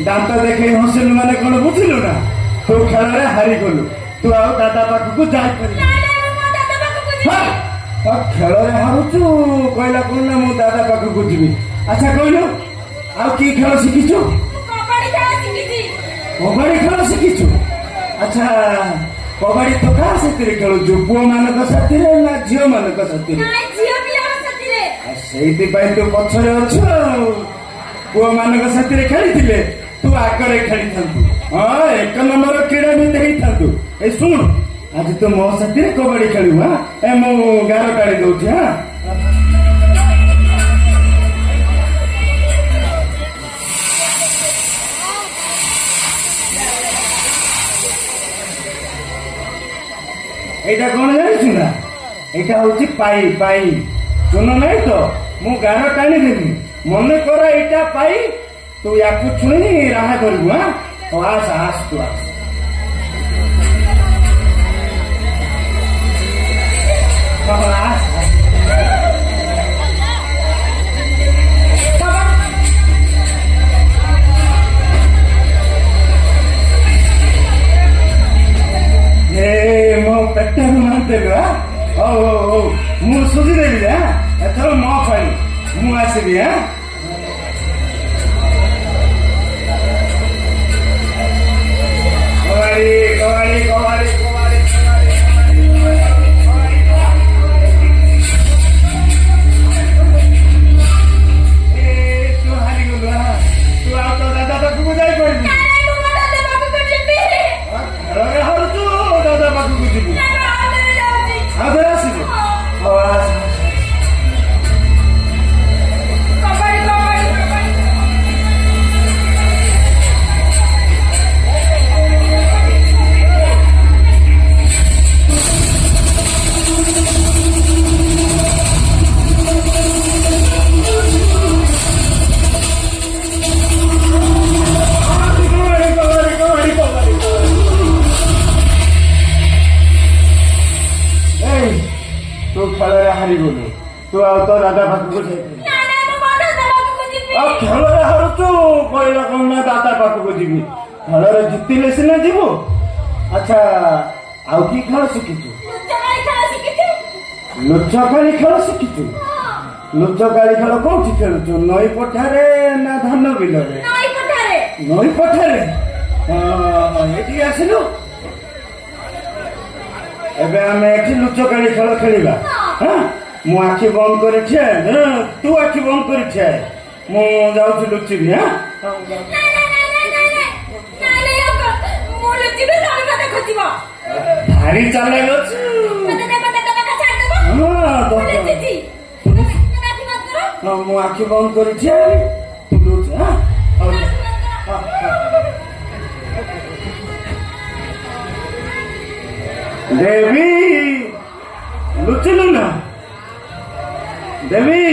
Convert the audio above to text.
दांत देखे हसिलु माने कौन बुझिलु ना तू खेल रे हारी गलु तू आ दादा पाखु जाई खेल रे हारुचु कहला कौन ना मु दादा पाखु जीवी अच्छा कहलु आ की खेल शिखिछु कबड्डी खेल शिखिछु अच्छा कबड्डी तो का साथी खेलु पुओ मानक साथी ना झियो मानक साथी से तू पछरे अच्छ पुओ मानक साथी खेली तू आगे खेली था हाँ एक नंबर क्रीड़ाविद होता ए शुण आज तू मो साथी कबड्डी खेलु हाँ ए मु गार टाड़ी दौची हाँ এইটা কোন জানিস না এটা হচ্ছে পাই পাই শুনো নাই তো মু গান টানি দেবি মনে কর এইটা পাই তুই ইয়াকু ছুঁই রাহা করবু হ্যাঁ আস আস তু আস আস पेटा मानदेवी हाँ ओ मु सुधी देवी हाँ एथर मो फाड़ी मु आसबि हाँ कबाड़ी कबाड़ी कबाड़ी कबाड़ी तू हारी गलु हाँ तू आ तो दादा पाखु जाई पड़बी हारुचु दादा पाखु जीवु आगे आसिबो आवाज तू खेल हारी गलु तू आ तो दादा पाखु खेल हारुचु कहला कौन ना दादा पाखु जीवी खेल जितले सीना जीवु अच्छा आउ कि खेल शिखिचु लुचकाली खेल शिखिचु लुचकाली खेल कौन खेलुचु नई पठारे ना धान बिल नई पठारे एठी आसिलु एबे आमे एठी लुचकाली खेल खेलिबा हां मु आखि बंद करे छे तू आखि बंद करे छे मु जाउछु लुचिबी हां मु लुचिबी तमे मते खोजिबो भारी चले लुच हां मु आखि बंद करे छे तू लुच हां देवी लुचिलु ना देवी